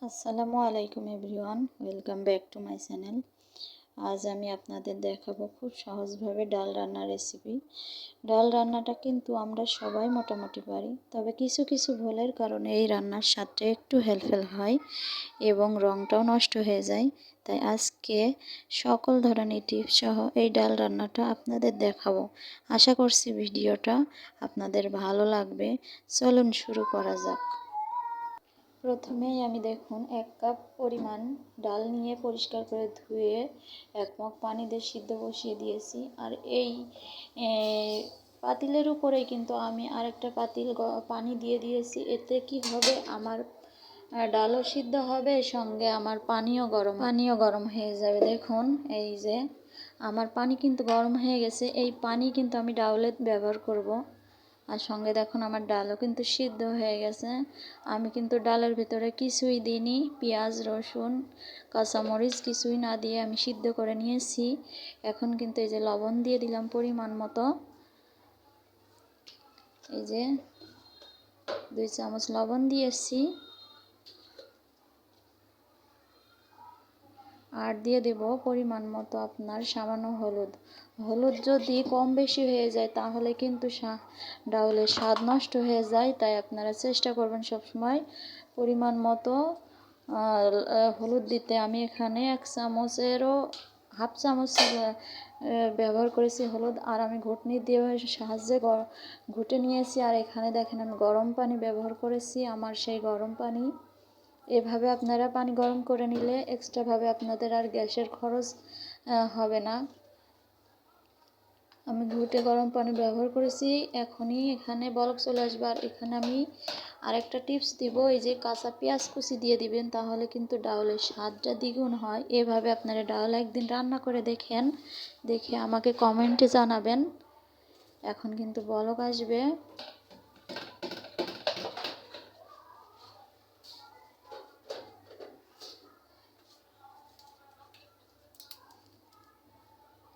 আসসালামু আলাইকুম everyone, welcome back to my channel. আজ আমি আপনাদের দেখাবো খুব সহজভাবে ডাল রান্নার রেসিপি। ডাল রান্নাটা কিন্তু আমরা সবাই মোটামুটি পারি, তবে কিছু কিছু ভুলের কারণে এই রান্নার স্বাদটা একটু হেলফেল হয় এবং রঙটাও নষ্ট হয়ে যায়। তাই আজকে সকল ধরনের টিপস সহ এই ডাল রান্নাটা আপনাদের দেখাবো। আশা করছি ভিডিওটা আপনাদের ভালো লাগবে। চলুন শুরু করা যাক। প্রথমেই আমি দেখুন 1 কাপ পরিমাণ ডাল নিয়ে পরিষ্কার করে ধুয়ে 1 মগ পানি দিয়ে সিদ্ধ বসিয়ে দিয়েছি। আর এই পাতিলের উপরেই কিন্তু আমি আরেকটা পাতিল পানি দিয়ে দিয়েছি। এতে কি হবে, আমার ডালও সিদ্ধ হবে, সঙ্গে আমার পানিও গরম হয়ে যাবে। দেখুন এই যে আমার পানি কিন্তু গরম হয়ে গেছে। এই পানি কিন্তু আমি ডাউলে ব্যবহার করব। আর সঙ্গে দেখুন আমার ডালও কিন্তু সিদ্ধ হয়ে গেছে। আমি কিন্তু ডালের ভিতরে কিছুই দিইনি, পেঁয়াজ রসুন কাঁচামরিচ কিছুই না দিয়ে আমি সিদ্ধ করে নিয়েছি। এখন কিন্তু এই যে লবণ দিয়ে দিলাম পরিমাণ মতো, এই যে 2 চামচ লবণ দিয়েছি। আর দিয়ে দেব পরিমাণ মতো আপনার সামান্য হলুদ যদি কম বেশি হয়ে যায় তাহলে কিন্তু ডাউলের স্বাদ নষ্ট হয়ে যায়। তাই আপনারা চেষ্টা করবেন সবসময় পরিমাণ মতো হলুদ দিতে। আমি এখানে 1 চামচেরও হাফ চামচ ব্যবহার করেছি হলুদ। আর আমি ঘুটনি দিয়ে সাহায্যে ঘুটে নিয়েছি। আর এখানে দেখেন আমি গরম পানি ব্যবহার করেছি, আমার সেই গরম পানি। এভাবে আপনারা পানি গরম করে নিলে এক্সট্রাভাবে আপনাদের আর গ্যাসের খরচ হবে না। আমি ঘুটে গরম পানি ব্যবহার করেছি। এখনই এখানে বলক চলে আসবে। আর এখানে আমি আরেকটা টিপস দিব, এই যে কাঁচা পেঁয়াজ কুচি দিয়ে দিবেন, তাহলে কিন্তু ডাউলের স্বাদটা দ্বিগুণ হয়। এভাবে আপনারা ডাউল একদিন রান্না করে দেখে আমাকে কমেন্টে জানাবেন। এখন কিন্তু বলক আসবে।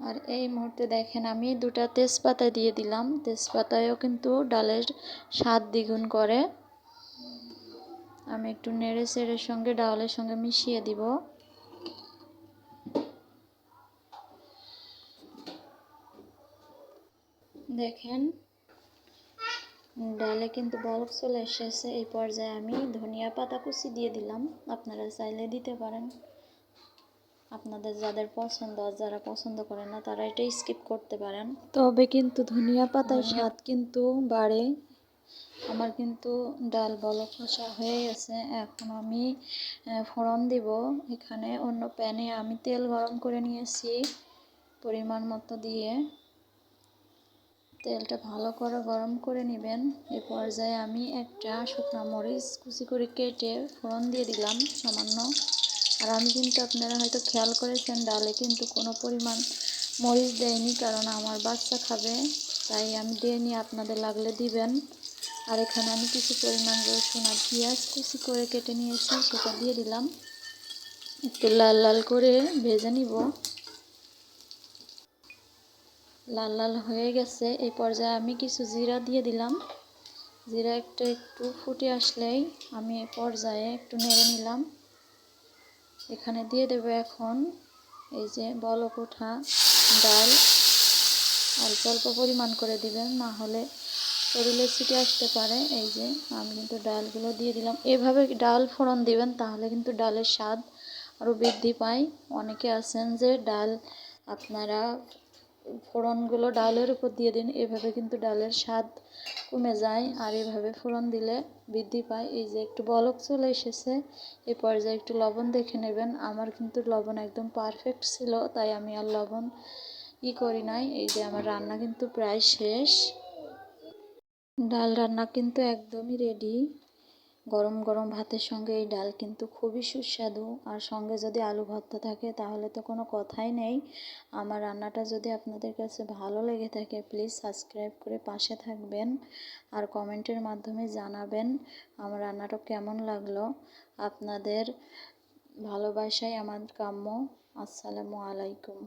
আর এই মুহূর্তে দেখেন আমি 2টা তেজপাতা দিয়ে দিলাম। তেজপাতায়ও কিন্তু ডালের স্বাদ দ্বিগুণ করে। আমি একটু নেড়ে চেড়ে সঙ্গে ডালের সঙ্গে মিশিয়ে দিব। দেখেন ডালে কিন্তু বলক চলে এসেছে। এই পর্যায়ে আমি ধনিয়া পাতা কুচি দিয়ে দিলাম। আপনারা চাইলে দিতে পারেন, আপনাদের যাদের পছন্দ। আর যারা পছন্দ করেন না তারা এটা স্কিপ করতে পারেন। তবে কিন্তু ধনিয়া পাতার স্বাদ কিন্তু বাড়ে। আমার কিন্তু ডাল বলক কষা হয়ে গেছে। এখন আমি ফোড়ন দিব। এখানে অন্য প্যানে আমি তেল গরম করে নিয়েছি পরিমাণ মতো দিয়ে। তেলটা ভালো করে গরম করে নেবেন। এই পর্যায়ে আমি একটা শুকনো মরিচ কুচি করে কেটে ফোড়ন দিয়ে দিলাম সামান্য। আর আমি কিন্তু আপনারা হয়তো খেয়াল করেছেন ডালে কিন্তু কোনো পরিমাণ মরিচ দেয়নি, কারণ আমার বাচ্চা খাবে, তাই আমি দিইনি। আপনাদের লাগলে দিবেন। আর এখানে আমি কিছু পরিমাণ রসুন আর পেঁয়াজ কুচি করে কেটে নিয়েছি, সেটা দিয়ে দিলাম। একটু লাল লাল করে ভেজে নিব। লাল লাল হয়ে গেছে। এই পর্যায়ে আমি কিছু জিরা দিয়ে দিলাম। জিরা একটু ফুটে আসলেই আমি এই পর্যায়ে একটু নেড়ে নিলাম। এখানে দিয়ে দেব এখন এই যে বলক ওঠা ডাল। অল্প অল্প পরিমাণ করে দিবেন, না হলে শরীরে ছিটে আসতে পারে। এই যে আমি কিন্তু ডালগুলো দিয়ে দিলাম। এভাবে ডাল ফোড়ন দিবেন, তাহলে কিন্তু ডালের স্বাদ আরও বৃদ্ধি পায়। অনেকে আছেন যে ডাল আপনারা ফোড়নগুলো ডালের উপর দিয়ে দিন, এভাবে কিন্তু ডালের স্বাদ কমে যায়। আর এভাবে ফোড়ন দিলে বৃদ্ধি পায়। এই যে একটু বলক চলে এসেছে, এই পর্যায়ে একটু লবণ দেখে নেবেন। আমার কিন্তু লবণ একদম পারফেক্ট ছিল, তাই আমি আর লবণ করি নাই। এই যে আমার রান্না কিন্তু প্রায় শেষ। ডাল রান্না কিন্তু একদমই রেডি। গরম গরম ভাতের সঙ্গে এই ডাল কিন্তু খুবই সুস্বাদু। আর সঙ্গে যদি আলু ভর্তা থাকে তাহলে তো কোনো কথাই নেই। আমার রান্নাটা যদি আপনাদের কাছে ভালো লেগে থাকে প্লিজ সাবস্ক্রাইব করে পাশে থাকবেন। আর কমেন্টের মাধ্যমে জানাবেন আমার রান্নাটা কেমন লাগলো। আপনাদের ভালোবাসাই আমার কাম্য। আসসালামু আলাইকুম।